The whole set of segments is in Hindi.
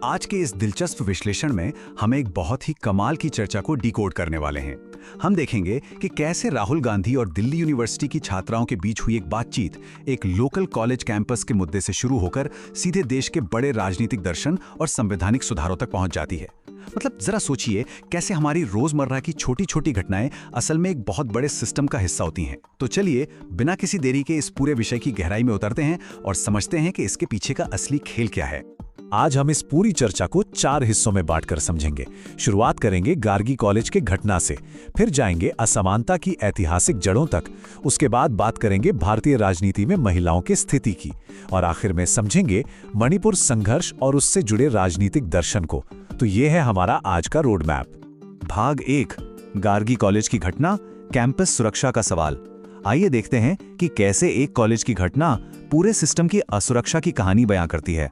आज के इस दिलचस्प विश्लेषण में हम एक बहुत ही कमाल की चर्चा को डिकोड करने वाले हैं। हम देखेंगे कि कैसे राहुल गांधी और दिल्ली यूनिवर्सिटी की छात्राओं के बीच हुई एक बातचीत एक लोकल कॉलेज कैंपस के मुद्दे से शुरू होकर सीधे देश के बड़े राजनीतिक दर्शन और संवैधानिक सुधारों तक पहुंच जाती है। मतलब जरा सोचिए कैसे हमारी रोजमर्रा की छोटी छोटी घटनाएं असल में एक बहुत बड़े सिस्टम का हिस्सा होती हैं। तो चलिए बिना किसी देरी के इस पूरे विषय की गहराई में उतरते हैं और समझते हैं कि इसके पीछे का असली खेल क्या है। आज हम इस पूरी चर्चा को 4 हिस्सों में बांटकर समझेंगे। शुरुआत करेंगे गार्गी कॉलेज के घटना से, फिर जाएंगे असमानता की ऐतिहासिक जड़ों तक, उसके बाद बात करेंगे भारतीय राजनीति में महिलाओं की स्थिति की, और आखिर में समझेंगे मणिपुर संघर्ष और उससे जुड़े राजनीतिक दर्शन को। तो ये है हमारा आज का रोड मैप। भाग 1, गार्गी कॉलेज की घटना, कैंपस सुरक्षा का सवाल। आइए देखते हैं कि कैसे एक कॉलेज की घटना पूरे सिस्टम की असुरक्षा की कहानी बयां करती है।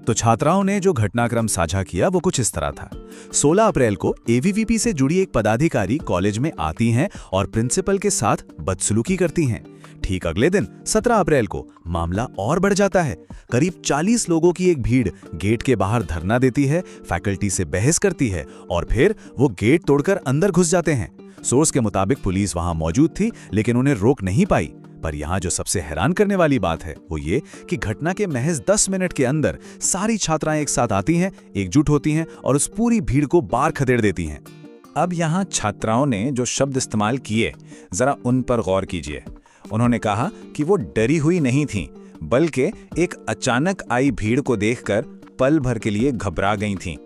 तो छात्राओं ने जो घटनाक्रम साझा किया वो कुछ इस तरह था। 16 अप्रैल को एवीवीपी से जुड़ी एक पदाधिकारी कॉलेज में आती हैं और प्रिंसिपल के साथ बदसलूकी करती हैं। ठीक अगले दिन 17 अप्रैल को मामला और बढ़ जाता है। करीब 40 लोगों की एक भीड़ गेट के बाहर धरना देती है, फैकल्टी से बहस करती है और फिर वो गेट तोड़कर अंदर घुस जाते हैं। सोर्स के मुताबिक पुलिस वहां मौजूद थी लेकिन उन्हें रोक नहीं पाई। पर यहाँ जो सबसे हैरान करने वाली बात है वो ये कि घटना के महज 10 मिनट के अंदर सारी छात्राएं एक साथ आती हैं, एकजुट होती हैं और उस पूरी भीड़ को बाहर खदेड़ देती हैं। अब यहाँ छात्राओं ने जो शब्द इस्तेमाल किए जरा उन पर गौर कीजिए। उन्होंने कहा कि वो डरी हुई नहीं थीं, बल्कि एक अचानक आई भीड़ को देखकर पल भर के लिए घबरा गई थीं।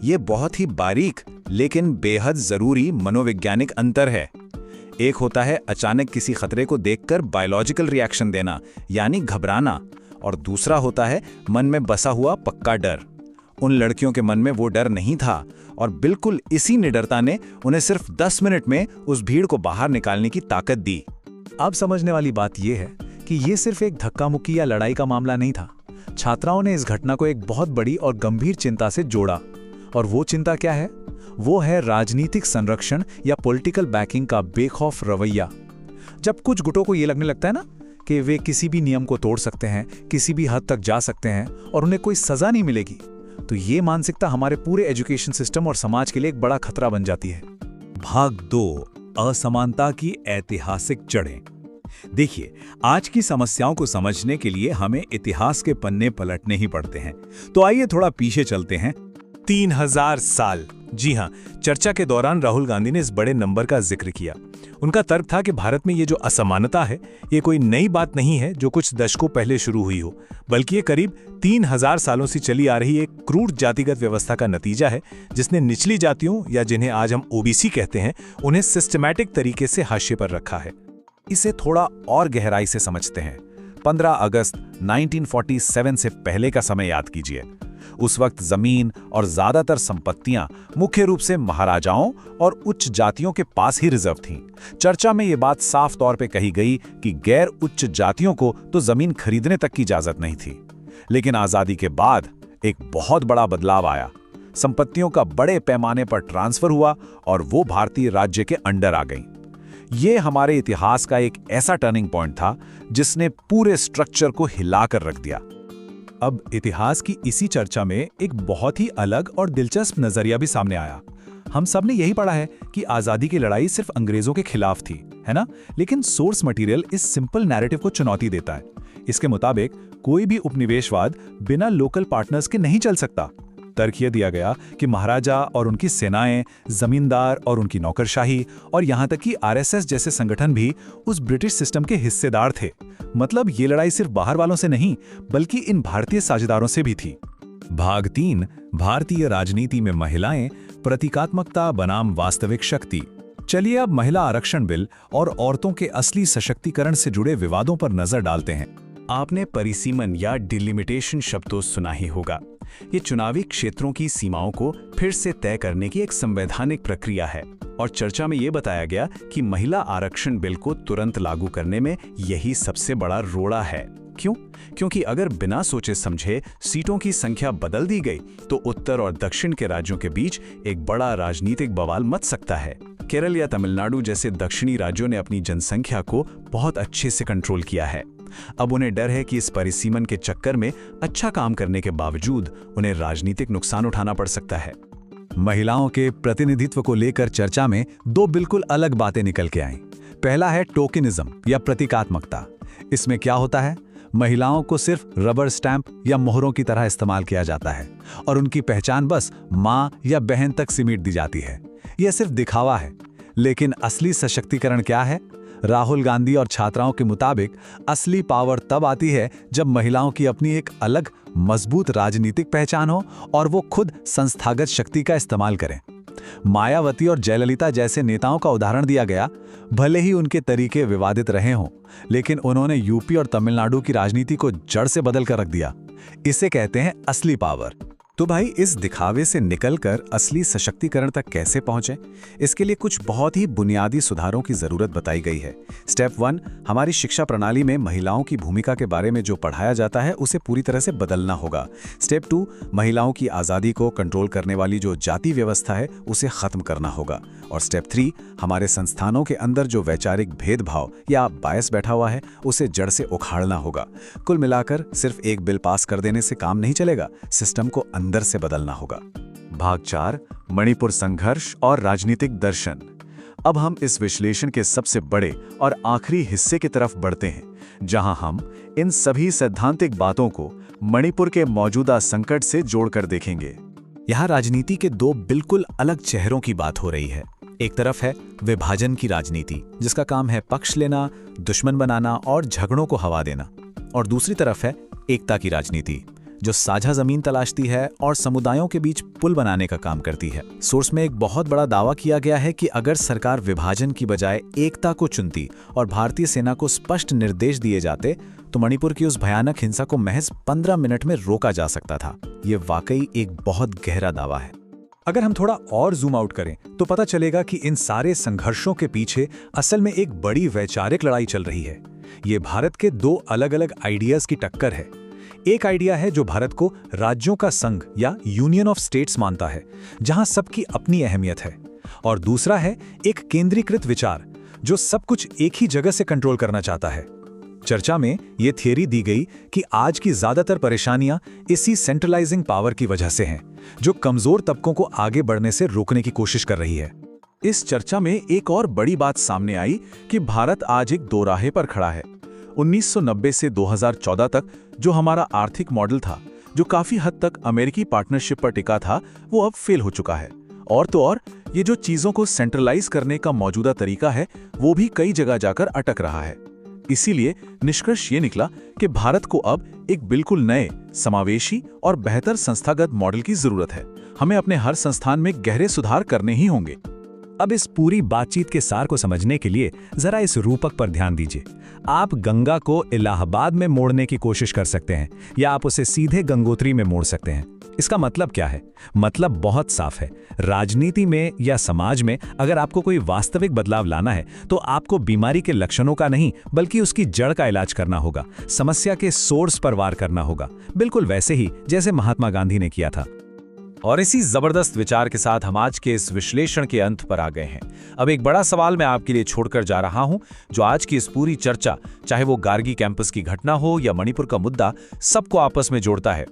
ये बहुत ही बारीक लेकिन बेहद जरूरी मनोवैज्ञानिक अंतर है। एक होता है अचानक किसी खतरे को देखकर बायोलॉजिकल रिएक्शन देना यानी घबराना, और दूसरा होता है मन में बसा हुआ पक्का डर। उन लड़कियों के मन में वो डर नहीं था और बिल्कुल इसी निडरता ने उन्हें सिर्फ 10 मिनट में उस भीड़ को बाहर निकालने की ताकत दी। अब समझने वाली बात यह है कि ये सिर्फ एक धक्का मुक्की या लड़ाई का मामला नहीं था। छात्राओं ने इस घटना को एक बहुत बड़ी और गंभीर चिंता से जोड़ा, और वो चिंता क्या है? वो है राजनीतिक संरक्षण या पॉलिटिकल बैकिंग का बेखौफ रवैया। जब कुछ गुटों को ये लगने लगता है ना कि वे किसी भी नियम को तोड़ सकते हैं, किसी भी हद तक जा सकते हैं और उन्हें कोई सजा नहीं मिलेगी, तो ये मानसिकता हमारे पूरे एजुकेशन सिस्टम और समाज के लिए एक बड़ा खतरा बन जाती है। भाग 2, असमानता की ऐतिहासिक जड़ें। देखिए, आज की समस्याओं को समझने के लिए हमें इतिहास के पन्ने पलटने ही पड़ते हैं। तो आइए थोड़ा पीछे चलते हैं। 3000 साल। जी हां, चर्चा के दौरान राहुल गांधी ने इस बड़े नंबर का जिक्र किया। उनका तर्क था कि भारत में ये जो असमानता है ये कोई नई बात नहीं है जो कुछ दशकों पहले शुरू हुई हो, बल्कि ये करीब 3000 सालों से चली आ रही एक क्रूर जातिगत व्यवस्था का नतीजा है जिसने निचली जातियों या जिन्हें आज हम ओबीसी कहते हैं उन्हें सिस्टमैटिक तरीके से हाशिए पर रखा है। इसे थोड़ा और गहराई से समझते हैं। 15 अगस्त 1947 से पहले का समय याद कीजिए। उस वक्त जमीन और ज्यादातर संपत्तियां मुख्य रूप से महाराजाओं और उच्च जातियों के पास ही रिजर्व थीं। चर्चा में ये बात साफ तौर पे कही गई कि गैर उच्च जातियों को तो जमीन खरीदने तक की इजाजत नहीं थी। लेकिन आजादी के बाद एक बहुत बड़ा बदलाव आया। संपत्तियों का बड़े पैमाने पर ट्रांसफर हुआ और वो भारतीय राज्य के अंडर आ गई। ये हमारे इतिहास का एक ऐसा टर्निंग पॉइंट था जिसने पूरे स्ट्रक्चर को हिलाकर रख दिया। अब इतिहास की इसी चर्चा में एक बहुत ही अलग और दिलचस्प नजरिया भी सामने आया। हम सब ने यही पढ़ा है कि आजादी की लड़ाई सिर्फ अंग्रेजों के खिलाफ थी, है ना? लेकिन सोर्स मटेरियल इस सिंपल नैरेटिव को चुनौती देता है। इसके मुताबिक कोई भी उपनिवेशवाद बिना लोकल पार्टनर्स के नहीं चल सकता। तर्क यह दिया गया कि महाराजा और उनकी सेनाएं, जमींदार और उनकी नौकरशाही और यहां तक कि आरएसएस जैसे संगठन भी उस ब्रिटिश सिस्टम के हिस्सेदार थे। मतलब ये लड़ाई सिर्फ बाहर वालों से नहीं बल्कि इन भारतीय साझेदारों से भी थी। भाग 3, भारतीय राजनीति में महिलाएं, प्रतीकात्मकता बनाम वास्तविक शक्ति। चलिए अब महिला आरक्षण बिल और औरतों के असली सशक्तिकरण से जुड़े विवादों पर नजर डालते हैं। आपने परिसीमन या डिलिमिटेशन शब्द तो सुना ही होगा। ये चुनावी क्षेत्रों की सीमाओं को फिर से तय करने की एक संवैधानिक प्रक्रिया है, और चर्चा में ये बताया गया कि महिला आरक्षण बिल को तुरंत लागू करने में यही सबसे बड़ा रोड़ा है। क्यों? क्योंकि अगर बिना सोचे समझे सीटों की संख्या बदल दी गई तो उत्तर और दक्षिण के राज्यों के बीच एक बड़ा राजनीतिक बवाल मच सकता है। केरल या तमिलनाडु जैसे दक्षिणी राज्यों ने अपनी जनसंख्या को बहुत अच्छे से कंट्रोल किया है। अब उन्हें डर है कि इस परिसीमन के चक्कर में अच्छा काम करने के बावजूद उन्हें राजनीतिक नुकसान उठाना पड़ सकता है। महिलाओं के प्रतिनिधित्व को लेकर चर्चा में दो बिल्कुल अलग बातें निकल के आईं। पहला है टोकनिज्म या प्रतीकात्मकता। इसमें क्या होता है? महिलाओं को सिर्फ रबर स्टैंप या मोहरों की तरह इस्तेमाल किया जाता है और उनकी पहचान बस मां या बहन तक सिमट दी जाती है। यह सिर्फ दिखावा है। लेकिन असली सशक्तिकरण क्या है? राहुल गांधी और छात्राओं के मुताबिक असली पावर तब आती है जब महिलाओं की अपनी एक अलग मजबूत राजनीतिक पहचान हो और वो खुद संस्थागत शक्ति का इस्तेमाल करें। मायावती और जयललिता जैसे नेताओं का उदाहरण दिया गया। भले ही उनके तरीके विवादित रहे हों, लेकिन उन्होंने यूपी और तमिलनाडु की राजनीति को जड़ से बदल कर रख दिया। इसे कहते हैं असली पावर। तो भाई, इस दिखावे से निकलकर असली सशक्तिकरण तक कैसे पहुंचे? इसके लिए कुछ बहुत ही बुनियादी सुधारों की जरूरत बताई गई है। स्टेप 1, हमारी शिक्षा प्रणाली में महिलाओं की भूमिका के बारे में जो पढ़ाया जाता है उसे पूरी तरह से बदलना होगा। स्टेप 2, महिलाओं की आज़ादी को कंट्रोल करने वाली जो जाति व्यवस्था है उसे खत्म करना होगा। और स्टेप 3, हमारे संस्थानों के अंदर जो वैचारिक भेदभाव या बायस बैठा हुआ है उसे जड़ से उखाड़ना होगा। कुल मिलाकर सिर्फ एक बिल पास कर देने से काम नहीं चलेगा, सिस्टम को अंदर से बदलना होगा। भाग 4, मणिपुर संघर्ष और राजनीतिक दर्शन। अब हम इस विश्लेषण के सबसे बड़े और आखिरी हिस्से की तरफ बढ़ते हैं, जहां हम इन सभी सैद्धांतिक बातों को मणिपुर के मौजूदा संकट से जोड़कर देखेंगे। यहाँ राजनीति के दो बिल्कुल अलग चेहरों की बात हो रही है। एक तरफ है विभाजन की राजनीति, जिसका काम है पक्ष लेना, दुश्मन बनाना और झगड़ों को हवा देना। और दूसरी तरफ है एकता की राजनीति, जो साझा जमीन तलाशती है और समुदायों के बीच पुल बनाने का काम करती है। सोर्स में एक बहुत बड़ा दावा किया गया है कि अगर सरकार विभाजन की बजाय एकता को चुनती और भारतीय सेना को स्पष्ट निर्देश दिए जाते तो मणिपुर की उस भयानक हिंसा को महज 15 मिनट में रोका जा सकता था। ये वाकई एक बहुत गहरा दावा है। अगर हम थोड़ा और जूम आउट करें तो पता चलेगा कि इन सारे संघर्षों के पीछे असल में एक बड़ी वैचारिक लड़ाई चल रही है। ये भारत के दो अलग अलग आइडियाज की टक्कर है। एक आइडिया है जो भारत को राज्यों का संघ या यूनियन ऑफ स्टेट्स मानता है, जहां सबकी अपनी अहमियत है। और दूसरा है एक केंद्रीकृत विचार जो सब कुछ एक ही जगह से कंट्रोल करना चाहता है। चर्चा में यह थियरी दी गई कि आज की ज्यादातर परेशानियां इसी सेंट्रलाइजिंग पावर की वजह से हैं, जो कमजोर तबकों को आगे बढ़ने से रोकने की कोशिश कर रही है। इस चर्चा में एक और बड़ी बात सामने आई कि भारत आज एक दोराहे पर खड़ा है। 1990 से 2014 तक जो हमारा आर्थिक मॉडल था, जो काफी हद तक अमेरिकी पार्टनरशिप पर टिका था, वो अब फेल हो चुका है। और तो और ये जो चीजों को सेंट्रलाइज करने का मौजूदा तरीका है, वो भी कई जगह जाकर अटक रहा है। इसीलिए निष्कर्ष ये निकला कि भारत को अब एक बिल्कुल नए, समावेशी और बेहतर संस्थागत मॉडल की जरूरत है। हमें अपने हर संस्थान में गहरे सुधार करने ही होंगे। अब इस पूरी बातचीत के सार को समझने के लिए जरा इस रूपक पर ध्यान दीजिए। आप गंगा को इलाहाबाद में मोड़ने की कोशिश कर सकते हैं या आप उसे सीधे गंगोत्री में मोड़ सकते हैं। इसका मतलब क्या है? मतलब बहुत साफ है। राजनीति में या समाज में अगर आपको कोई वास्तविक बदलाव लाना है तो आपको बीमारी के लक्षणों का नहीं बल्कि उसकी जड़ का इलाज करना होगा, समस्या के सोर्स पर वार करना होगा, बिल्कुल वैसे ही जैसे महात्मा गांधी ने किया था। और इसी जबरदस्त विचार के साथ हम आज के इस विश्लेषण के अंत पर आ गए हैं। अब एक बड़ा सवाल मैं आपके लिए छोड़कर जा रहा हूं, जो आज की इस पूरी चर्चा, चाहे वो गार्गी कैंपस की घटना हो या मणिपुर का मुद्दा, सबको आपस में जोड़ता है।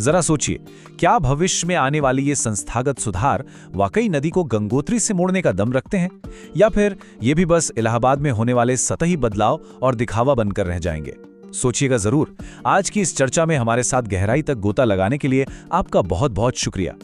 जरा सोचिए, क्या भविष्य में आने वाली ये संस्थागत सुधार वाकई नदी को गंगोत्री से मोड़ने का दम रखते हैं, या फिर ये भी बस इलाहाबाद में होने वाले सतही बदलाव और दिखावा बनकर रह जाएंगे? सोचिएगा जरूर। आज की इस चर्चा में हमारे साथ गहराई तक गोता लगाने के लिए आपका बहुत बहुत शुक्रिया।